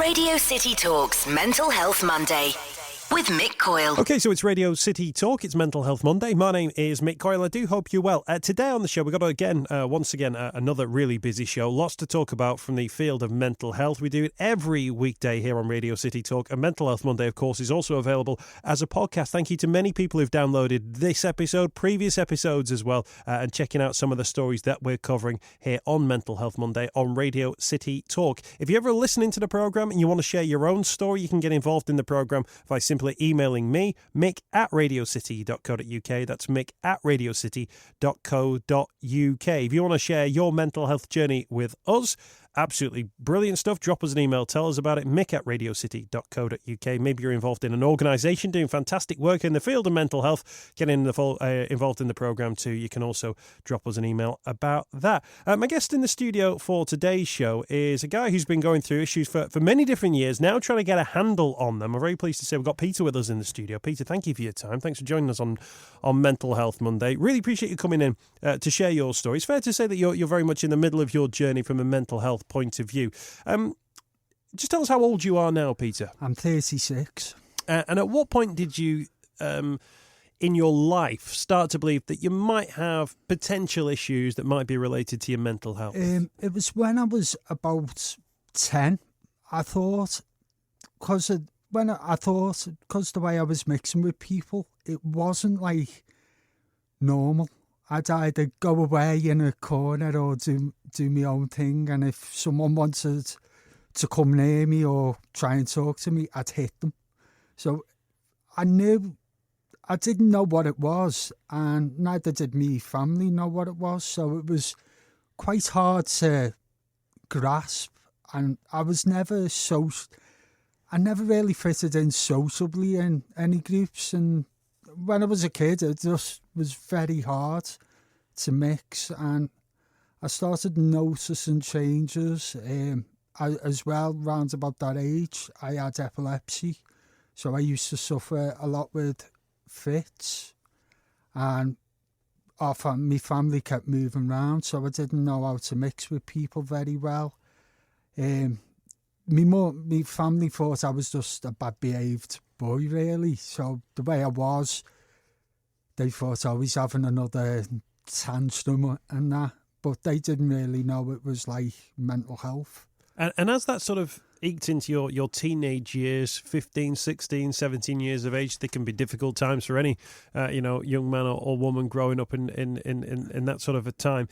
Radio City Talks Mental Health Monday with Mick Coyle. Okay, so it's Radio City Talk. It's Mental Health Monday. My name is Mick Coyle. I do hope you're well. Today on the show, we've got once again, another really busy show. Lots to talk about from the field of mental health. We do it every weekday here on Radio City Talk. And Mental Health Monday, of course, is also available as a podcast. Thank you to many people who've downloaded this episode, previous episodes as well, and checking out some of the stories that we're covering here on Mental Health Monday on Radio City Talk. If you're ever listening to the programme and you want to share your own story, you can get involved in the programme by simply emailing me, mick@radiocity.co.uk. That's mick@radiocity.co.uk. If you want to share your mental health journey with us, absolutely brilliant stuff. Drop us an email. Tell us about it. mick@radiocity.co.uk. Maybe you're involved in an organisation doing fantastic work in the field of mental health. Get involved in the programme too. You can also drop us an email about that. My guest in the studio for today's show is a guy who's been going through issues for many different years, now trying to get a handle on them. I'm very pleased to say we've got Peter with us in the studio. Peter, thank you for your time. Thanks for joining us on Mental Health Monday. Really appreciate you coming in to share your story. It's fair to say that you're very much in the middle of your journey from a mental health point of view. Just tell us how old you are now, Peter. I'm 36. And at what point did you, in your life, start to believe that you might have potential issues that might be related to your mental health? It was when I was about 10. I thought, because the way I was mixing with people, it wasn't like normal. I'd either go away in a corner or do my own thing, and if someone wanted to come near me or try and talk to me, I'd hit them. So I didn't know what it was, and neither did my family know what it was, so it was quite hard to grasp, and I never really fitted in sociably in any groups, and when I was a kid, it just was very hard to mix, and I started noticing changes. As well, round about that age, I had epilepsy, so I used to suffer a lot with fits, and my family kept moving around, so I didn't know how to mix with people very well. My family thought I was just a bad behaved boy, really. So the way I was, they thought I was having another tantrum and that, but they didn't really know it was like mental health. And as that sort of eked into your teenage years, 15, 16, 17 years of age, they can be difficult times for any young man or woman growing up in that sort of a time.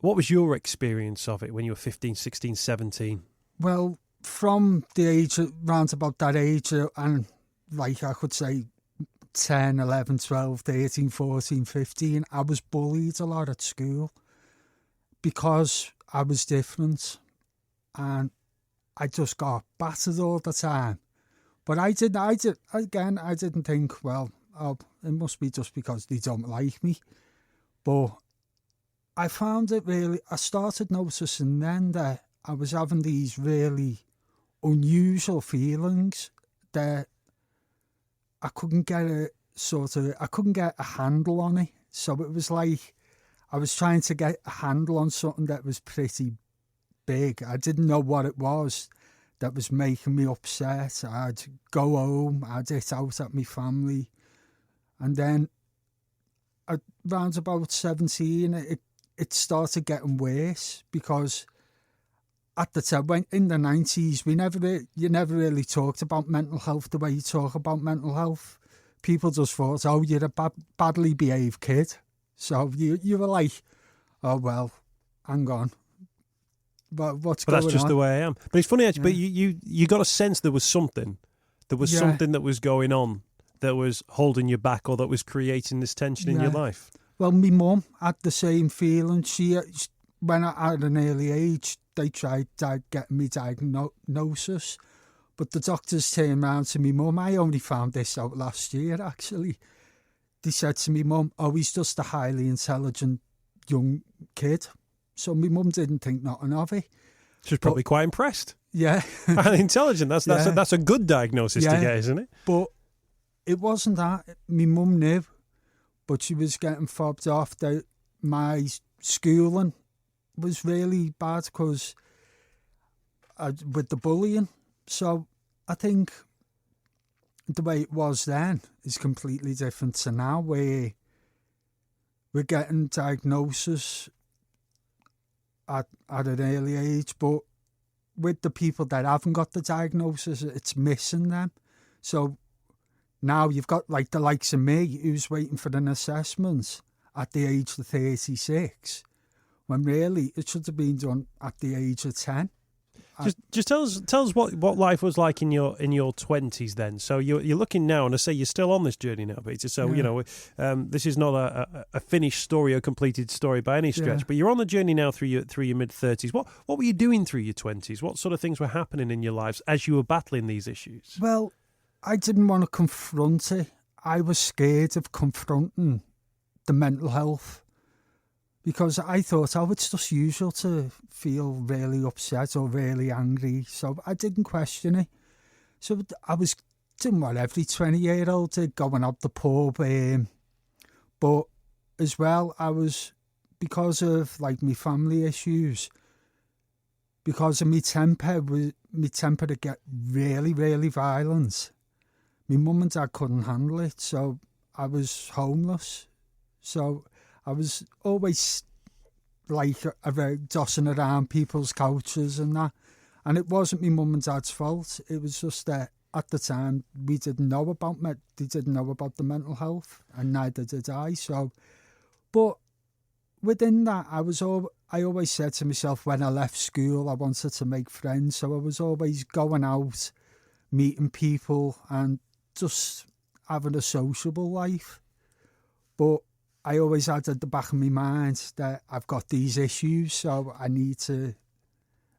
What was your experience of it when you were 15, 16, 17? Well, from the age, round about that age, and like I could say 10, 11, 12, 13, 14, 15, I was bullied a lot at school because I was different, and I just got battered all the time. But I didn't think, well, it must be just because they don't like me. But I found it really, I started noticing then that I was having these really unusual feelings that I couldn't get a handle on it. So it was like I was trying to get a handle on something that was pretty big. I didn't know what it was that was making me upset. I'd go home, I'd hit out at my family, and then around about 17, it started getting worse because at the time, in the 90s, you never really talked about mental health the way you talk about mental health. People just thought, oh, you're a badly behaved kid. So you were like, oh, well, hang on. But that's just the way I am. But it's funny, actually, yeah. But you got a sense there was something. There was something that was going on that was holding you back or that was creating this tension in your life. Well, my mum had the same feeling. When at an early age, they tried getting me diagnosis, but the doctors turned around to me mum. I only found this out last year, actually. They said to me mum, oh, he's just a highly intelligent young kid. So my mum didn't think nothing of it. She was probably quite impressed. Yeah. Highly intelligent. That's a good diagnosis to get, isn't it? But it wasn't that. My mum knew, but she was getting fobbed off that my schooling was really bad because with the bullying, So I think the way it was then is completely different to now, where we're getting diagnosis at an early age, but with the people that haven't got the diagnosis, it's missing them. So now you've got like the likes of me, who's waiting for an assessment at the age of 36, when really it should have been done at the age of 10. Just tell us what life was like in your 20s then. So you're looking now, and I say you're still on this journey now, Peter. So this is not a finished story or completed story by any stretch, but you're on the journey now through your mid 30s. What were you doing through your 20s? What sort of things were happening in your lives as you were battling these issues? Well, I didn't want to confront it. I was scared of confronting the mental health, because I thought, it's just usual to feel really upset or really angry. So I didn't question it. So I was doing what every 20-year-old did, going out the pub. But as well, I was, because of like my family issues, because of my temper to get really, really violent. My mum and dad couldn't handle it, so I was homeless. So I was always like dossing around people's couches and that. And it wasn't my mum and dad's fault. It was just that at the time we didn't know about they didn't know about the mental health, and neither did I. So, but within that, I always said to myself, when I left school, I wanted to make friends. So I was always going out, meeting people, and just having a sociable life. But I always had at the back of my mind that I've got these issues, so I need to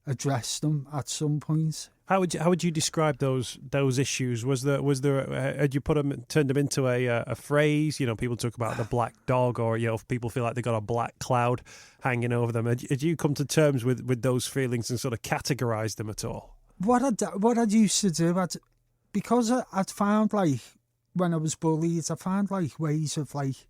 address them at some point. How would you describe those issues? Was there had you turned them into a phrase? People talk about the black dog, or people feel like they got a black cloud hanging over them. Had you come to terms with those feelings and sort of categorised them at all? What I used to do, because I'd found, like, when I was bullied, I found like ways of like.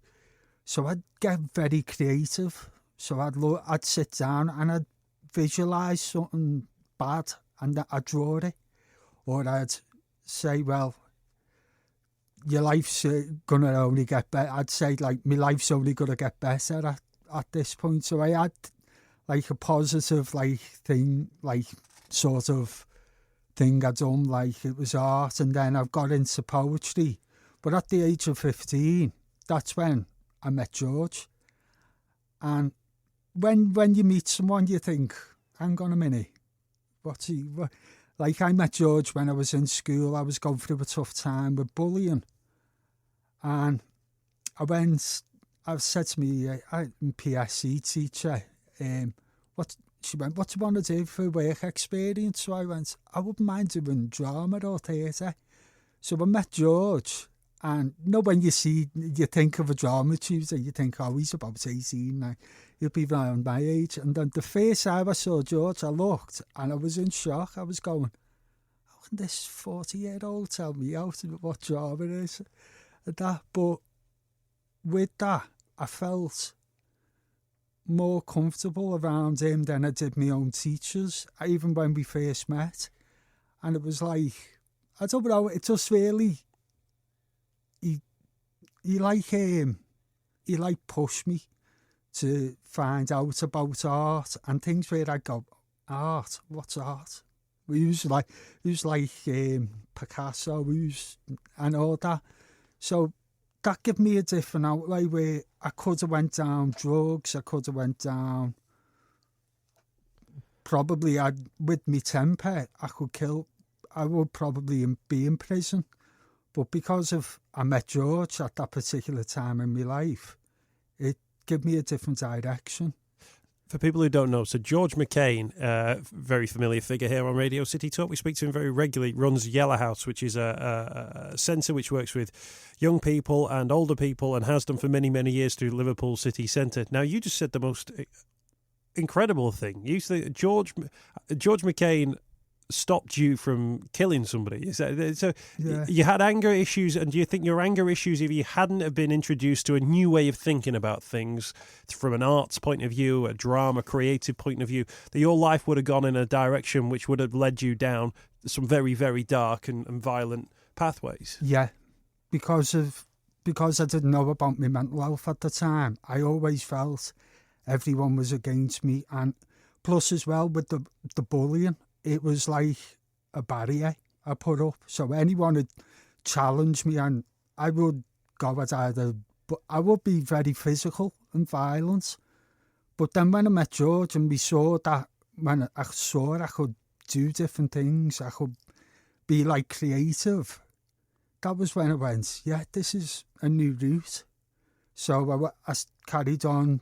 So I'd get very creative. So I'd sit down and I'd visualise something bad and I'd draw it. Or I'd say, well, your life's going to only get better. I'd say, like, my life's only going to get better at this point. So I had like a positive thing, sort of thing I'd done, like it was art. And then I've got into poetry. But at the age of 15, that's when I met George. And when you meet someone, you think, hang on a minute, like, I met George when I was in school. I was going through a tough time with bullying. And I said to me, PSC teacher, she went, what do you want to do for work experience? So I went, I wouldn't mind doing drama or theatre. So I met George. And when you think of a drama tutor, you think, he's about 18 now. He'll be around my age. And then the first time I saw George, I looked and I was in shock. I was going, how can this 40-year-old tell me what drama it is? And that. But with that, I felt more comfortable around him than I did my own teachers, even when we first met. And it was like, I don't know, it just really... He pushed me to find out about art and things where I go, art? What's art? Who's like Picasso, and all that. So that gave me a different outlay where I could have went down drugs, I could have went down, probably with my temper, I would probably be in prison. But because I met George at that particular time in my life, it gave me a different direction. For people who don't know, so George McCain, very familiar figure here on Radio City Talk. We speak to him very regularly. Runs Yellowhouse, which is a centre which works with young people and older people, and has done for many, many years through Liverpool City Centre. Now, you just said the most incredible thing. You said George McCain stopped you from killing somebody. So Yeah. you had anger issues, and do you think your anger issues, if you hadn't have been introduced to a new way of thinking about things from an arts point of view, a drama, creative point of view, that your life would have gone in a direction which would have led you down some very, very dark and violent pathways? Yeah, because I didn't know about my mental health at the time. I always felt everyone was against me, and plus as well with the bullying, it was like a barrier I put up. So anyone would challenge me, and I would go at either, but I would be very physical and violent. But then when I met George and we saw that, when I saw I could do different things, I could be like creative, that was when I went, yeah, this is a new route. So I carried on,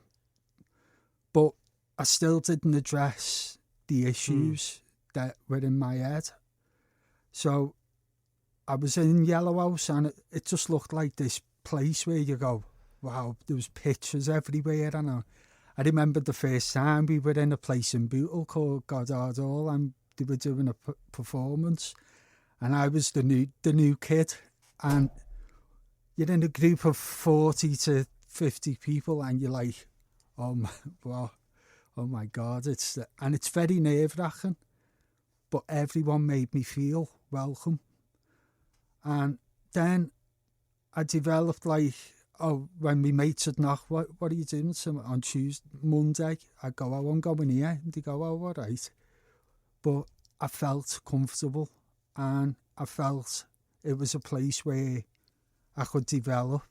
but I still didn't address the issues that were in my head. So I was in Yellowhouse, and it just looked like this place where you go, wow, there was pictures everywhere. And I remember the first time we were in a place in Bootle called Goddard Hall, and they were doing a performance, and I was the new kid, and you're in a group of 40 to 50 people, and you're like, oh my God, it's very nerve-wracking. But everyone made me feel welcome. And then I developed when my mates would knock, what are you doing on Monday? I go, oh, I'm going here. And they go, oh, all right. But I felt comfortable, and I felt it was a place where I could develop.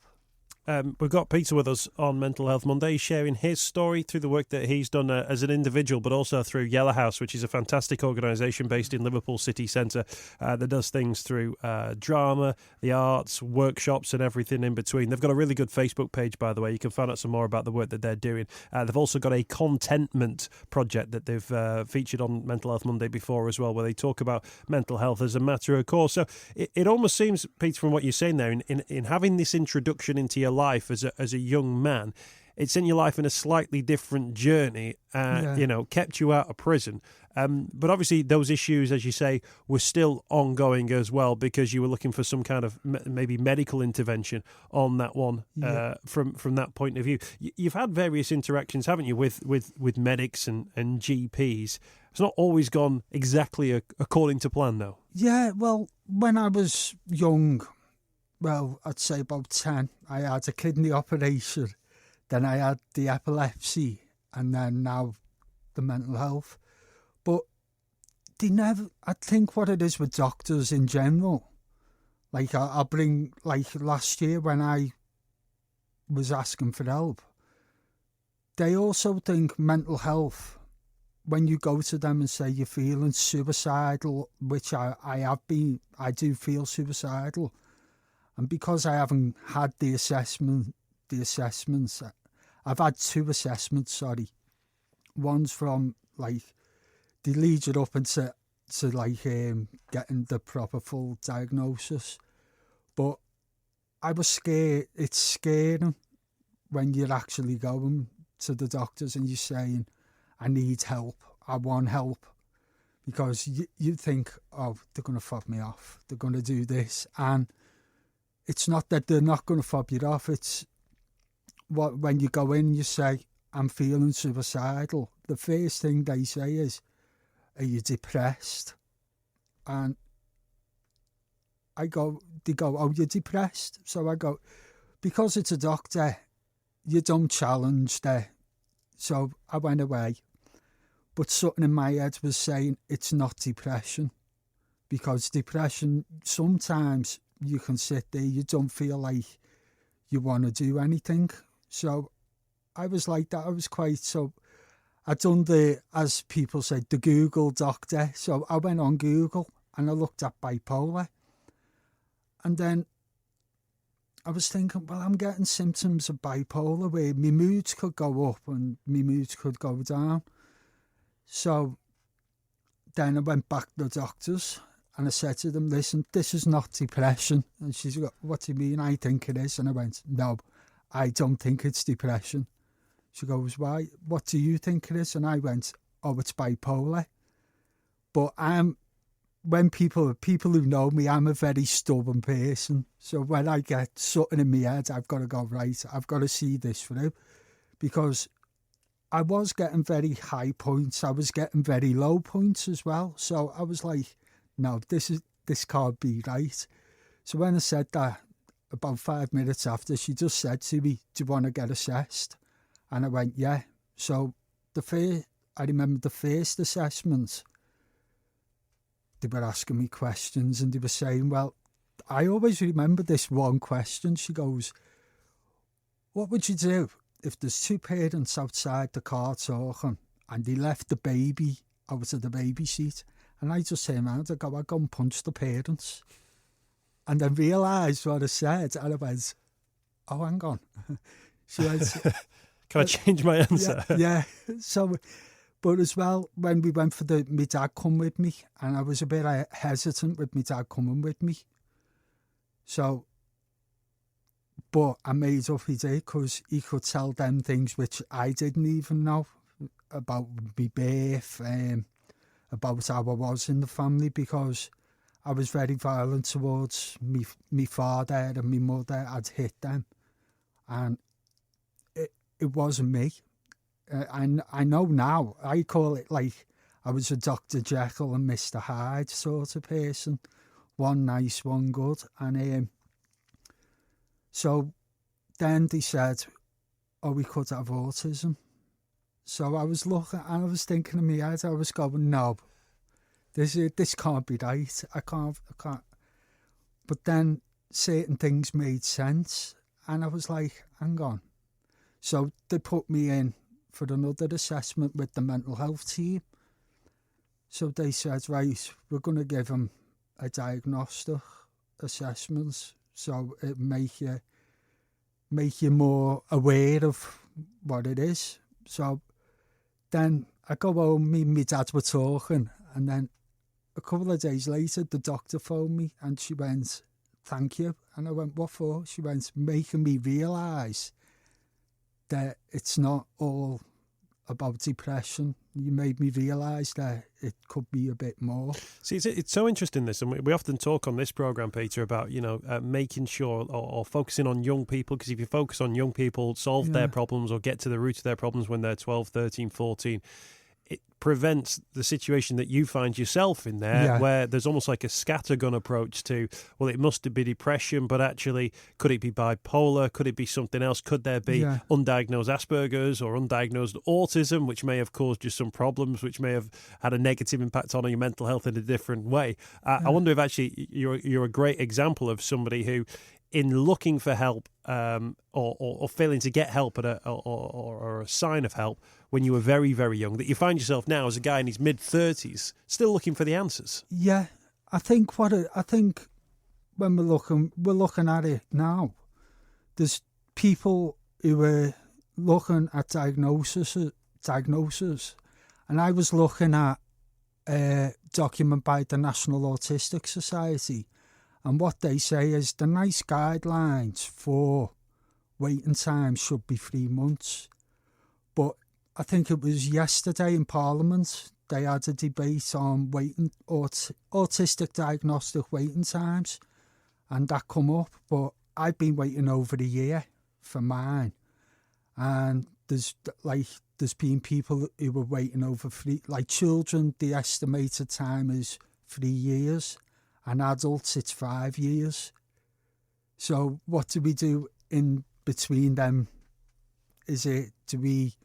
We've got Peter with us on Mental Health Monday. He's sharing his story through the work that he's done as an individual, but also through Yellowhouse, which is a fantastic organisation based in Liverpool city centre that does things through drama, the arts, workshops and everything in between. They've got a really good Facebook page, by the way. You can find out some more about the work that they're doing. They've also got a contentment project that they've featured on Mental Health Monday before as well, where they talk about mental health as a matter of course. So it almost seems, Peter, from what you're saying there, in having this introduction into your life as a young man, it sent your life in a slightly different journey, kept you out of prison. But obviously those issues, as you say, were still ongoing as well, because you were looking for some kind of maybe medical intervention on that one from that point of view. You've had various interactions, haven't you, with medics and GPs. It's not always gone exactly according to plan, though. Yeah, well, when I was young, I'd say about 10, I had a kidney operation, then I had the epilepsy, and then now the mental health. But I think what it is with doctors in general, I'll bring, last year when I was asking for help, they also think mental health, when you go to them and say you're feeling suicidal, which I have been, I do feel suicidal. And because I haven't had the assessments, I've had 2 assessments, One's from, they lead you up into getting the proper full diagnosis. But I was scared. It's scary when you're actually going to the doctors and you're saying, I need help, I want help. Because you think, oh, they're going to fob me off, they're going to do this. And it's not that they're not going to fob you off. It's when you go in, you say, I'm feeling suicidal. The first thing they say is, are you depressed? And they go, oh, you're depressed? So I go, because it's a doctor, you don't challenge there. So I went away. But something in my head was saying, it's not depression. Because depression, sometimes you can sit there, you don't feel like you want to do anything. So I was like that. I was I'd done as people say, the Google doctor. So I went on Google and I looked at bipolar. And then I was thinking, well, I'm getting symptoms of bipolar where my moods could go up and my moods could go down. So then I went back to the doctors and I said to them, listen, this is not depression. And she's like, what do you mean? I think it is. And I went, no, I don't think it's depression. She goes, why? What do you think it is? And I went, oh, it's bipolar. But I'm when people who know me, I'm a very stubborn person. So when I get something in my head, I've got to go, right, I've got to see this through. Because I was getting very high points. I was getting very low points as well. So I was like, no, this can't be right. So when I said that, about 5 minutes after, she just said to me, do you want to get assessed? And I went, yeah. So I remember the first assessment, they were asking me questions and they were saying, well, I always remember this one question. She goes, what would you do if there's two parents outside the car talking and they left the baby out of the baby seat? And I just turned around and I'd go and punch the parents. And then realised what I said. And I went, oh, hang on. She went, can I change my answer? Yeah. So, but as well, when we went for my dad come with me, and I was a bit hesitant with my dad coming with me. So, but I made up he did, because he could tell them things which I didn't even know about my birth, about how I was in the family, because I was very violent towards me father and my mother. I'd hit them, and it wasn't me. I know now. I call it like I was a Dr. Jekyll and Mr. Hyde sort of person. One nice, one good. And so then they said, oh, we could have autism. So I was looking, and I was thinking in my head, I was going, no, this can't be right. I can't. But then certain things made sense, and I was like, hang on. So they put me in for another assessment with the mental health team. So they said, right, we're going to give him a diagnostic assessment, so it make you more aware of what it is. So then I go home, me and my dad were talking, and then a couple of days later, the doctor phoned me and she went, thank you. And I went, what for? She went, making me realise that it's not all about depression. You made me realise that it could be a bit more. See, it's so interesting, this, and we often talk on this programme, Peter, about, making sure or focusing on young people, because if you focus on young people, solve their problems or get to the root of their problems when they're 12, 13, 14, it prevents the situation that you find yourself in there, where there's almost like a scattergun approach to, well, it must be depression, but actually, could it be bipolar? Could it be something else? Could there be undiagnosed Asperger's or undiagnosed autism, which may have caused you some problems, which may have had a negative impact on your mental health in a different way? I wonder if actually you're a great example of somebody who, in looking for help or failing to get help or a sign of help when you were very, very young, that you find yourself now as a guy in his mid-30s still looking for the answers. Yeah, I think when we're looking at it now, there's people who are looking at diagnosis, and I was looking at a document by the National Autistic Society. And what they say is the nice guidelines for waiting time should be 3 months. But I think it was yesterday in Parliament, they had a debate on autistic diagnostic waiting times. And that come up. But I've been waiting over a year for mine. And there's been people who were waiting over children, the estimated time is 3 years. And adults, it's 5 years. So what do we do in between them? Do we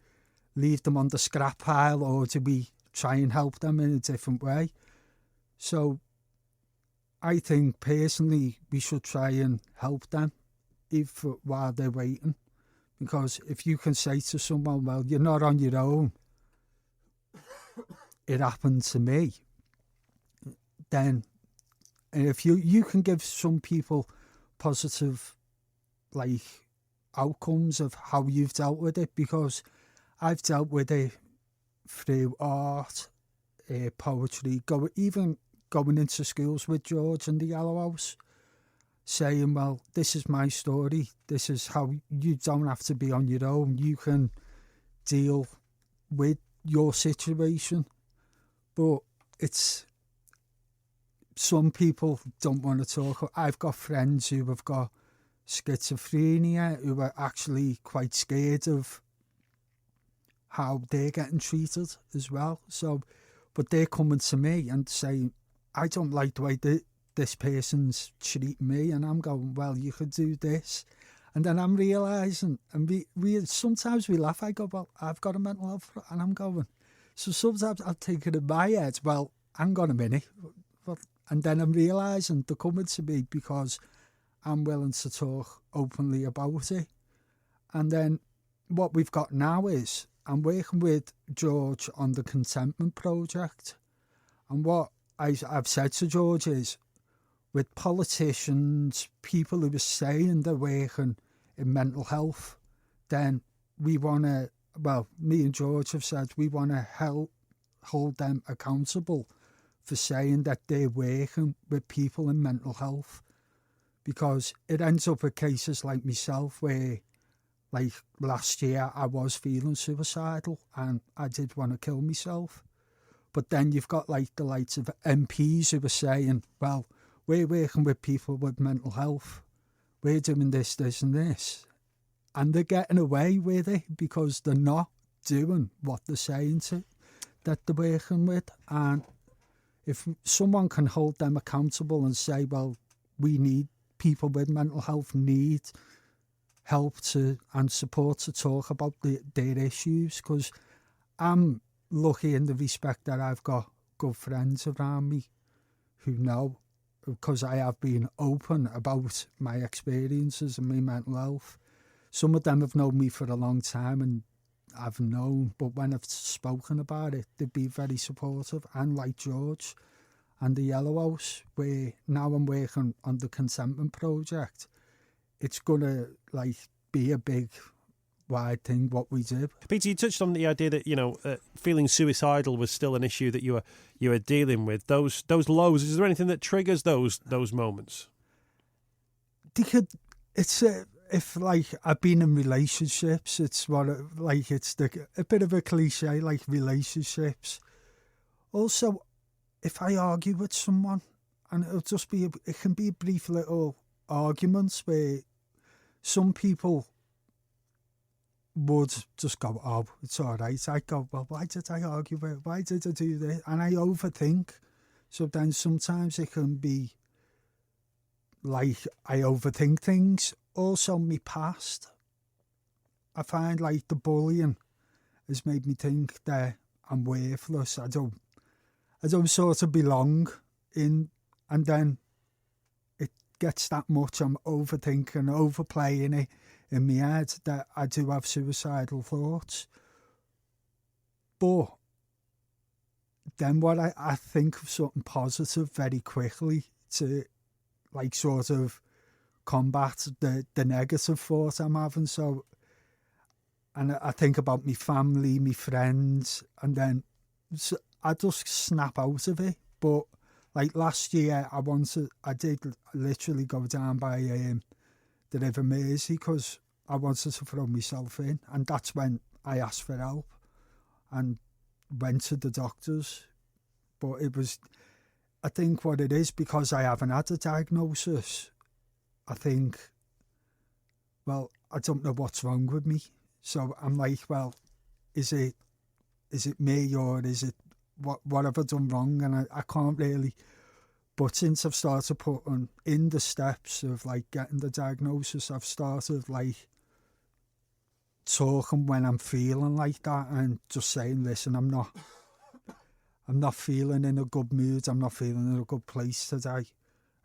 leave them on the scrap pile, or do we try and help them in a different way? So I think personally we should try and help them while they're waiting. Because if you can say to someone, well, you're not on your own, it happened to me, then... And if you can give some people positive, outcomes of how you've dealt with it, because I've dealt with it through art, poetry, even going into schools with George and the Yellowhouse, saying, well, this is my story. This is how you don't have to be on your own. You can deal with your situation. But it's some people don't want to talk. I've got friends who have got schizophrenia who are actually quite scared of how they're getting treated as well. So, but they're coming to me and saying, I don't like the way this person's treating me. And I'm going, well, you could do this. And then I'm realising, and we sometimes we laugh. I go, well, I've got a mental health, and I'm going. So sometimes I'll take it in my head, well, hang on a minute. And then I'm realising they're coming to me because I'm willing to talk openly about it. And then what we've got now is I'm working with George on the Contentment Project. And what I've said to George is, with politicians, people who are saying they're working in mental health, then we want to, well, me and George have said we want to hold them accountable for saying that they're working with people in mental health. Because it ends up with cases like myself where, like last year, I was feeling suicidal and I did want to kill myself. But then you've got like the likes of MPs who are saying, well, we're working with people with mental health. We're doing this, this and this. And they're getting away with it because they're not doing what they're saying that they're working with. And if someone can hold them accountable and say, well, we need people with mental health need help and support to talk about their issues, because I'm lucky in the respect that I've got good friends around me who know, because I have been open about my experiences and my mental health. Some of them have known me for a long time and I've known, but when I've spoken about it, they've been very supportive. And like George and the Yellowhouse, where now I'm working on the Contentment Project, it's going to like be a big, wide thing what we do. Peter, you touched on the idea that feeling suicidal was still an issue that you were dealing with. Those lows. Is there anything that triggers those moments? If like I've been in relationships, it's a bit of a cliche, like relationships. Also, if I argue with someone, and it can be brief little arguments where some people would just go, oh, it's all right. I go, well, why did I argue with it? Why did I do this? And I overthink. So then sometimes it can be like I overthink things. Also, my past. I find like the bullying has made me think that I'm worthless. I don't sort of belong in, and then it gets that much. I'm overthinking, overplaying it in my head that I do have suicidal thoughts. But then what I think of something positive very quickly to like sort of combat the negative thought I'm having. So, and I think about my family, my friends, and then I just snap out of it. But like last year, I did literally go down by the River Mersey because I wanted to throw myself in, and that's when I asked for help and went to the doctors. But I think what it is, because I haven't had a diagnosis, I think, well, I don't know what's wrong with me. So I'm like, well, is it me, or is it what have I done wrong? And I can't really. But since I've started putting in the steps of like getting the diagnosis, I've started like talking when I'm feeling like that and just saying, listen, I'm not feeling in a good mood. I'm not feeling in a good place today.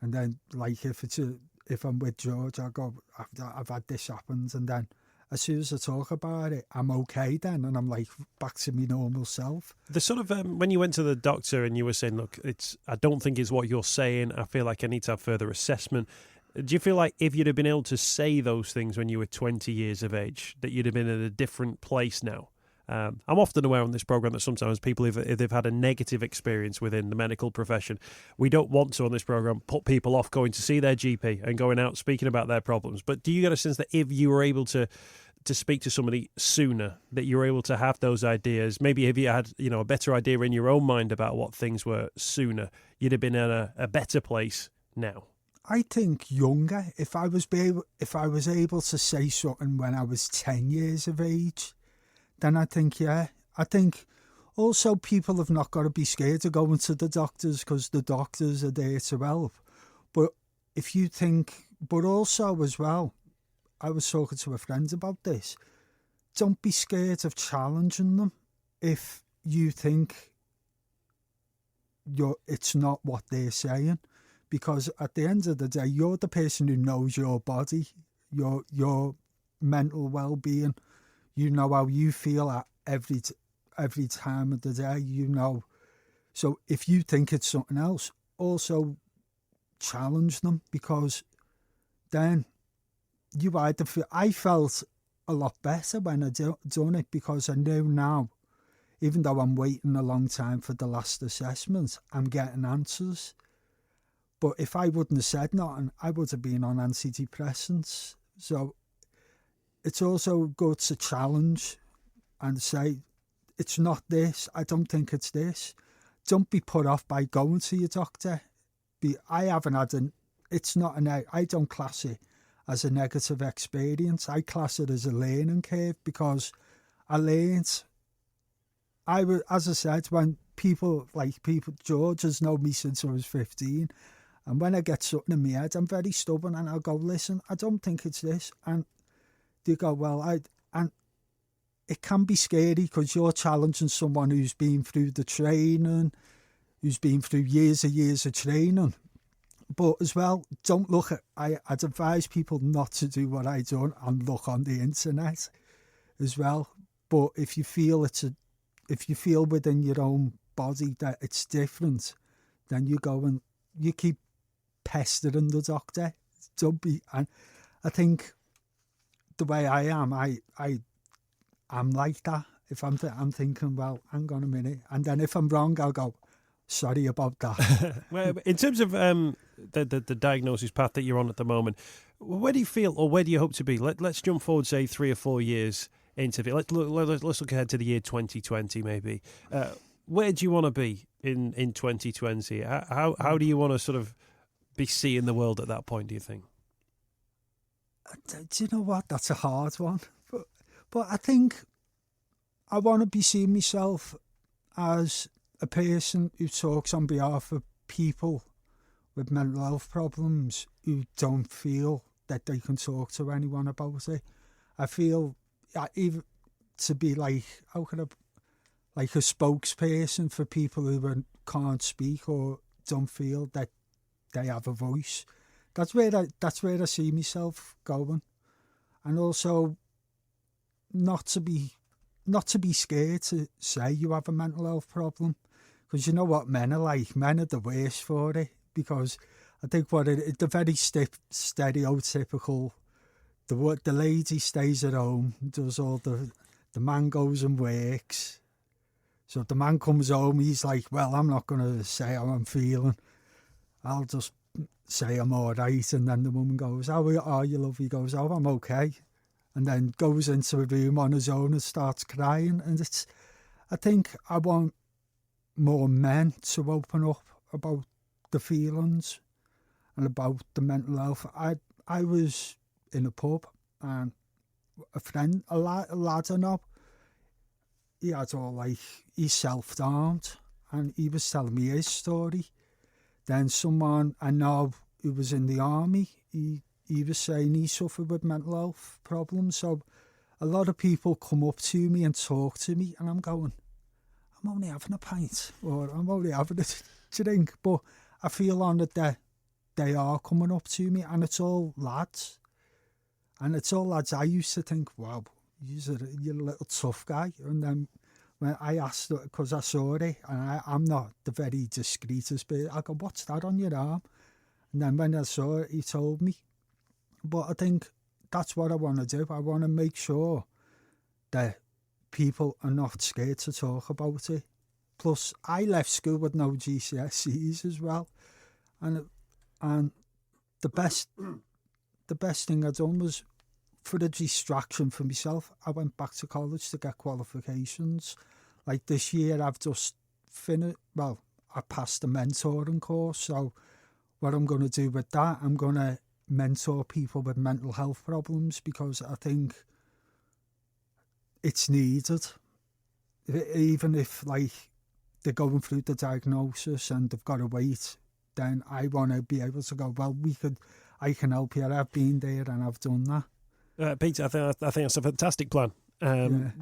And then like if I'm with George, I go, I've had this happen, and then as soon as I talk about it, I'm okay then, and I'm like back to my normal self. The sort of when you went to the doctor and you were saying, look, I don't think it's what you're saying. I feel like I need to have further assessment. Do you feel like if you'd have been able to say those things when you were 20 years of age, that you'd have been in a different place now? I'm often aware on this programme that sometimes people, if they've had a negative experience within the medical profession, we don't want to, on this programme, put people off going to see their GP and going out speaking about their problems. But do you get a sense that if you were able to to speak to somebody sooner, that you were able to have those ideas? Maybe if you had, a better idea in your own mind about what things were sooner, you'd have been in a better place now. I think younger. If I was able to say something when I was 10 years of age, then I think, yeah. I think also people have not got to be scared of going to the doctors, because the doctors are there to help. But if you think, but also as well, I was talking to a friend about this, don't be scared of challenging them if you think it's not what they're saying. Because at the end of the day, you're the person who knows your body, your mental well-being. You know how you feel at every time of the day, So if you think it's something else, also challenge them, because then you either feel... I felt a lot better when I done it, because I know now, even though I'm waiting a long time for the last assessment, I'm getting answers. But if I wouldn't have said nothing, I would have been on antidepressants. So it's also good to challenge and say, it's not this, I don't think it's this. Don't be put off by going to your doctor. I don't class it as a negative experience. I class it as a learning curve, because I learned. As I said, when people, George has known me since I was 15, and when I get something in my head, I'm very stubborn, and I'll go, listen, I don't think it's this. And they go, well, and it can be scary, because you're challenging someone who's been through the training, who's been through years of training. But as well, don't look at... I'd advise people not to do what I done and look on the internet as well. But if you feel within your own body that it's different, then you go and you keep pestering the doctor. Don't be... And I think the way I am, I'm like that. If I'm thinking, well, hang on a minute, and then if I'm wrong, I'll go, sorry about that. Well, in terms of the diagnosis path that you're on at the moment, where do you feel, or where do you hope to be? Let's jump forward, say 3 or 4 years into it. Let's look ahead to the year 2020, maybe. Where do you want to be in 2020? How do you want to sort of be seeing the world at that point, do you think? Do you know what? That's a hard one. But I think I want to be seeing myself as a person who talks on behalf of people with mental health problems who don't feel that they can talk to anyone about it. I feel even to be like a spokesperson for people who can't speak or don't feel that they have a voice. That's where I see myself going, and also not to be scared to say you have a mental health problem, because you know what men are like. Men are the worst for it, because I think the very stereotypical, the lady stays at home, does all the man goes and works. So if the man comes home, he's like, well, I'm not going to say how I'm feeling. I'll just say I'm all right. And then the woman goes, how are you, love? He goes, oh, I'm okay. And then goes into a room on his own and starts crying. And I think I want more men to open up about the feelings and about the mental health. I was in a pub, and a friend, a lad I know, he's self-harmed, and he was telling me his story. Then someone I know who was in the army, he was saying he suffered with mental health problems. So a lot of people come up to me and talk to me, and I'm going, I'm only having a pint, or I'm only having a drink. But I feel honoured that they are coming up to me, and it's all lads. And it's all lads. I used to think, wow, you're a little tough guy. And then when I asked, because I saw it, and I'm not the very discreetest bit, I go, what's that on your arm? And then when I saw it, he told me. But I think that's what I want to do. I want to make sure that people are not scared to talk about it. Plus, I left school with no GCSEs as well. And the best thing I done was for a distraction for myself, I went back to college to get qualifications. Like this year, I've just finished, well, I passed the mentoring course. So what I'm going to do with that, I'm going to mentor people with mental health problems, because I think it's needed. Even if like they're going through the diagnosis and they've got to wait, then I want to be able to go, well, I can help you. I've been there and I've done that. Peter, I think that's a fantastic plan.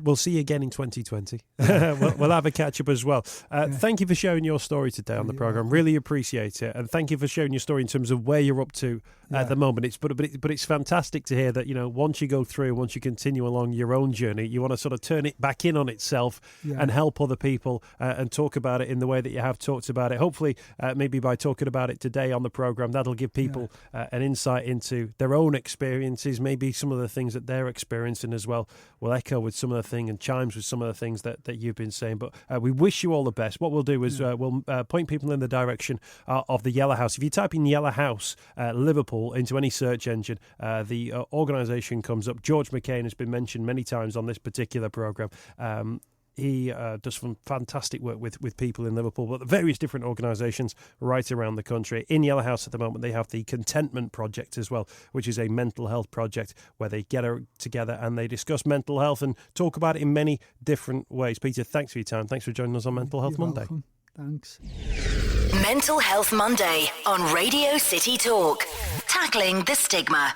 We'll see you again in 2020. We'll have a catch up as well. Thank you for sharing your story today on the programme. Really appreciate it, and thank you for sharing your story in terms of where you're up to at the moment. But it's fantastic to hear that, you know, once you go through, once you continue along your own journey, you want to sort of turn it back in on itself and help other people and talk about it in the way that you have talked about it. Hopefully, maybe by talking about it today on the programme, that'll give people an insight into their own experiences. Maybe some of the things that they're experiencing as well will echo with some of the things and chimes with some of the things that you've been saying. But we wish you all the best. What we'll do is we'll point people in the direction of the Yellowhouse. If you type in Yellowhouse Liverpool into any search engine, the organisation comes up. George McCain has been mentioned many times on this particular programme. He does some fantastic work with people in Liverpool, but various different organisations right around the country. In Yellowhouse at the moment, they have the Contentment Project as well, which is a mental health project where they get together and they discuss mental health and talk about it in many different ways. Peter, thanks for your time. Thanks for joining us on Mental Health Monday. Welcome. Thanks. Mental Health Monday on Radio City Talk. Tackling the stigma.